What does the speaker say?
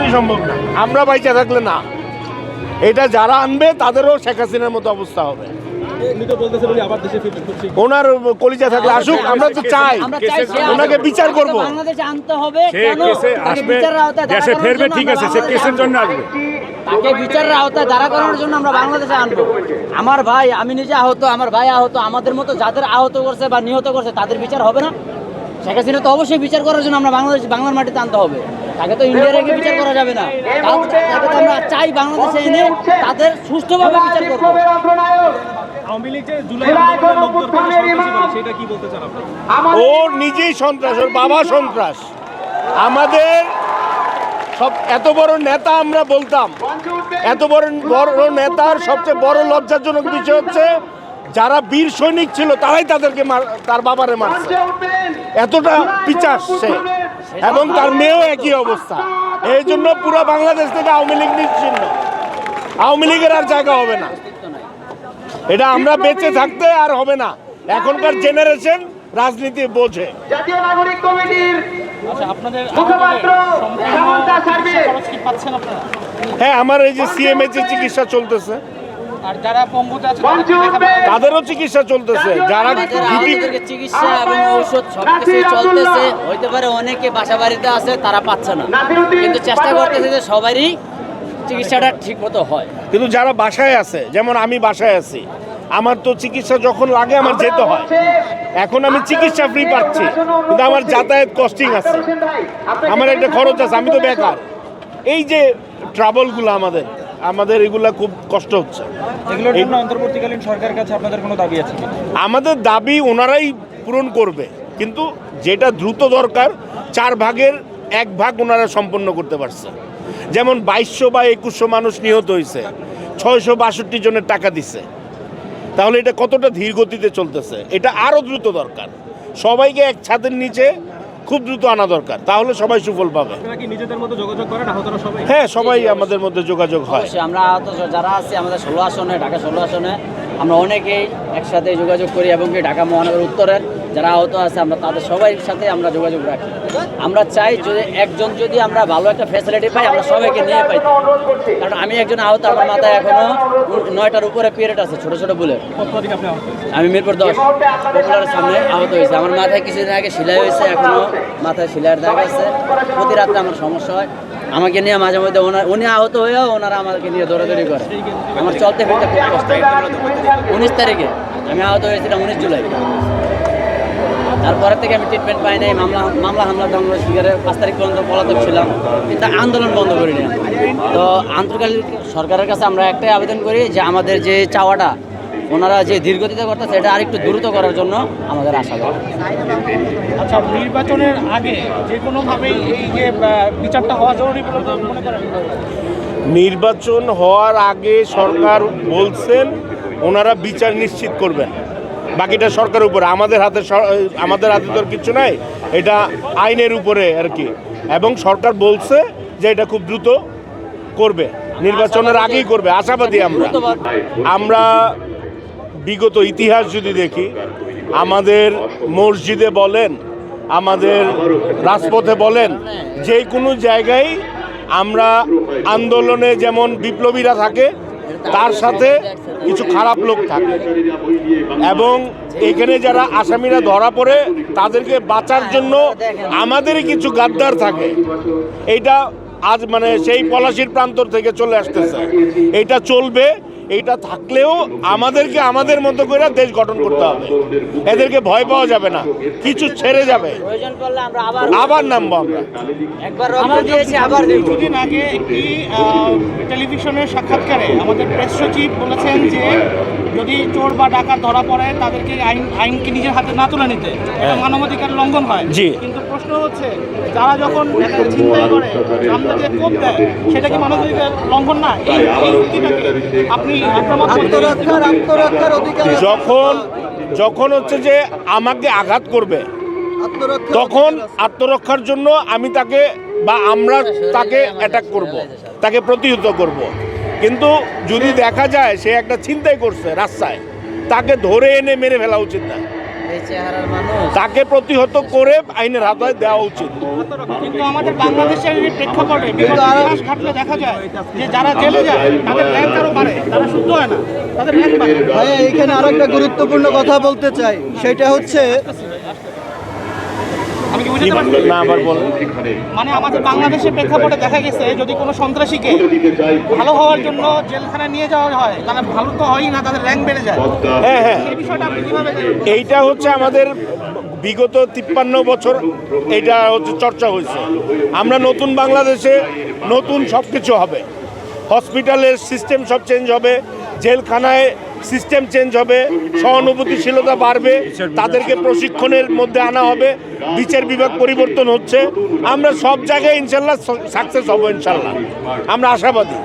কোনোদিনই সম্ভব না। আমরা বাইচা থাকলে না, এটা যারা আনবে তাদেরও শেখ হাসিনার মতো অবস্থা হবে। ওনার কলিজা থাকলে আসুক, আমরা তো চাই ওনাকে বিচার করব। বাংলাদেশে আনতে হবে, কেন তাকে বিচারের আওতায় দেশে ফেরবে, ঠিক আছে, সে কেসের জন্য আসবে, তাকে বিচারের আওতায় দাঁড়া করানোর জন্য আমরা বাংলাদেশে আনবো। আমার ভাই, আমি নিজে আহত, আমার ভাই আহত, আমাদের মতো যাদের আহত করছে বা নিহত করছে তাদের বিচার হবে না? শেখ হাসিনা তো অবশ্যই বিচার করার জন্য আমরা বাংলার মাটিতে আনতে হবে। তাকে তো ইন্ডিয়া রেখে বিচার করা যাবে না। তাকে তো আমরা চাই বাংলাদেশে এনে তাদের সুষ্ঠুভাবে বিচার করবো। ও নিজেই সন্ত্রাস, ওর বাবা সন্ত্রাস। আমাদের সব এত বড় নেতা আমরা বলতাম, এত বড় নেতার সবচেয়ে বড় লজ্জাজনক বিষয় হচ্ছে যারা বীর সৈনিক ছিল তারাই তাদেরকে তার বাবারে মারছে। এতটা পিচাস সে, এবং তার মেয়েও একই অবস্থা। এই জন্য পুরো বাংলাদেশ থেকে আওয়ামী লীগ নিশ্চিহ্ন, আওয়ামী লীগের আর জায়গা হবে না। এটা আমরা বেঁচে থাকতে আর হবে না। এখনকার জেনারেশন রাজনীতি বোঝে। জাতীয় নাগরিক কমিটির হ্যাঁ, আমার এই যে সিএমএইচ এর চিকিৎসা চলতেছে, আর যারা পঙ্গুতে আছে তাদেরও চিকিৎসা চলতেছে। যারা চিকিৎসা এবং ঔষধ সবকিছু চলতেছে, হইতে পারে অনেকে বাসা বাড়িতে আছে তারা পাচ্ছে না, কিন্তু চেষ্টা করতেছে যে সবারই চিকিৎসাটা ঠিক মতো হয়। কিন্তু যারা বাসায় আছে, যেমন আমি বাসায় আছি, আমার তো চিকিৎসা যখন লাগে আমার যেতে হয়। এখন আমি চিকিৎসা ফ্রি পাচ্ছি, কিন্তু আমার যাতায়াত কস্টিং আছে, আমার একটা খরচ আছে, আমি তো বেকার। এই যে ট্রাবলগুলো আমাদের এগুলা খুব কষ্ট হচ্ছে। এগুলোর জন্য অন্তর্বর্তীকালীন সরকারের কাছে আপনাদের কোনো দাবি আছে? আমাদের দাবি ওনারাই পূরণ করবে, কিন্তু যেটা দ্রুত দরকার 4 ভাগের 1 ভাগ ওনারা সম্পন্ন করতে পারছে। যেমন 2200 বা 2100 মানুষ নিহত হয়েছে, 662 জনের টাকা দিছে। তাহলে এটা কতটা ধীর গতিতে চলতেছে, এটা আরও দ্রুত দরকার। সবাইকে এক ছাদের নিচে খুব দ্রুত আনা দরকার, তাহলে সবাই সুফল পাবে। হ্যাঁ, সবাই আমাদের মধ্যে যোগাযোগ হয়। আমরা যারা আছি আমাদের 16 আসনে, ঢাকা 16 আসনে আমরা অনেকেই একসাথে যোগাযোগ করি, এবং কি ঢাকা মহানগর উত্তরের যারা আহত আছে আমরা তাদের সবাই সাথে আমরা যোগাযোগ রাখি। আমরা চাই যদি একজন যদি আমরা ভালো একটা ফ্যাসিলিটি পাই, আমরা সবাইকে নিয়ে পাই। কারণ আমি একজন আহত, আমার মাথায় এখনো 9টার উপরে পিরিয়ড আছে, ছোট ছোট বুলেট। আমি মিরপুর 10 পপুলারের সামনে আহত হয়েছে। আমার মাথায় কিছুদিন আগে সেলাই হয়েছে, এখনো মাথায় সেলাইয়ের দাগ আছে। প্রতি রাত্রে আমার সমস্যা হয়, আমাকে নিয়ে মাঝে মধ্যে উনি আহত হয়েও ওনারা আমাকে নিয়ে দৌড়াদৌড়ি করে। আমার চলতে ফিরতে খুব কষ্ট। 19 তারিখে আমি আহত হয়েছিলাম, 19 জুলাই। তারপরে থেকে আমি ট্রিটমেন্ট পাই নাই। মামলা হামলা দামলা শিকারে 5 তারিখ পর্যন্ত পলাতক ছিলাম, কিন্তু আন্দোলন বন্ধ করিনি। তো আন্তর্জাতিক সরকারের কাছে আমরা একটাই আবেদন করি যে আমাদের যে চাওয়াটা ওনারা যে ধীরগতিতে করতেছে এটা আরেকটু দ্রুত করার জন্য আমাদের আশা করি। আচ্ছা, নির্বাচনের আগে যে কোনোভাবেই এই যে বিচারটা হওয়া জরুরি বলে মনে করেন? নির্বাচন হওয়ার আগে সরকার বলছেন ওনারা বিচার নিশ্চিত করবেন, বাকিটা সরকারের উপরে। আমাদের হাতে তো কিছু নাই, এটা আইনের উপরে আর কি। এবং সরকার বলছে যে এটা খুব দ্রুত করবে, নির্বাচনের আগেই করবে, আশাবাদী আমরা। বিগত ইতিহাস যদি দেখি, আমাদের মসজিদে বলেন, আমাদের রাজপথে বলেন, যে কোনো জায়গায় আমরা আন্দোলনে যেমন বিপ্লবীরা থাকে, তার সাথে কিছু খারাপ লোক থাকে, এবং এখানে যারা আসামিরা ধরা পড়ে তাদেরকে বাঁচার জন্য আমাদেরই কিছু গাদ্দার থাকে। এইটা আজ মানে সেই পলাশির প্রান্তর থেকে চলে আসতেছে। এইটা চলবে, এইটা থাকলেও আমাদেরকে আমাদের মতো করে দেশ গঠন করতে হবে। এদেরকে ভয় পাওয়া যাবে না, কিছু ছেড়ে যাবে, আবার নামবো আমরা। কিছুদিন আগে একটি টেলিভিশনের সাক্ষাৎকারে আমাদের প্রেস সচিব বলেছেন যে যদি চোর বা ডাকাত ধরা পড়ে তাদেরকে আইনকে নিজের হাতে না তুলে নিতে, মানবাধিকার লঙ্ঘন হয়। কিন্তু প্রশ্ন হচ্ছে, যারা যখন চিন্তাই করে সামনে দিয়ে কোপ দেয়, সেটা কি মানবাধিকার লঙ্ঘন না? এই যুক্তিটাকে আপনি যখন হচ্ছে যে আমাকে আঘাত করবে, তখন আত্মরক্ষার জন্য আমি তাকে বা আমরা তাকে অ্যাটাক করব, তাকে প্রতিহত করব। কিন্তু যদি দেখা যায় সে একটা ছিনতাই করছে রাস্তায়, তাকে ধরে এনে মেরে ফেলা উচিত না। এই চেহারার মানুষ তাকে প্রতিহত করে আইনের আওতায় দেওয়া উচিত। কিন্তু আমাদের বাংলাদেশের এই প্রেক্ষাপটে বিগত ইতিহাস ঘাটলে দেখা যায় যে যারা জেলে যায় তাদের র্যাঙ্ক আরও বাড়ে, তারা শুদ্ধ হয় না, তাদের র্যাঙ্ক বাড়ে। ভাইয়া এখানে আরো একটা গুরুত্বপূর্ণ কথা বলতে চাই, সেটা হচ্ছে আমি কি কি বুঝতে পারছি? না আবার বলেন। মানে আমাদের বাংলাদেশের প্রেক্ষাপটে দেখা গেছে যদি কোনো সন্ত্রাসীকে ভালো হওয়ার জন্য জেলখানায় নিয়ে যাওয়া হয় তাহলে ভালো তো হয়ই না, তাদের র্যাঙ্ক বেড়ে যায়। হ্যাঁ হ্যাঁ, এই বিষয়টা আপনি কিভাবে দেখেন? এইটা হচ্ছে আমাদের বিগত 53 বছর এইটা হচ্ছে চর্চা হয়েছে। আমরা নতুন বাংলাদেশে নতুন সব কিছু হবে, হসপিটালের সিস্টেম সব চেঞ্জ হবে, জেলখানায় সিস্টেম চেঞ্জ হবে, সহানুভূতিশীলতা বাড়বে, তাদেরকে প্রশিক্ষণের মধ্যে আনা হবে, বিচার বিভাগ পরিবর্তন হচ্ছে, আমরা সব জায়গায় ইনশাল্লাহ সাকসেস হব, ইনশাল্লাহ আমরা আশাবাদী।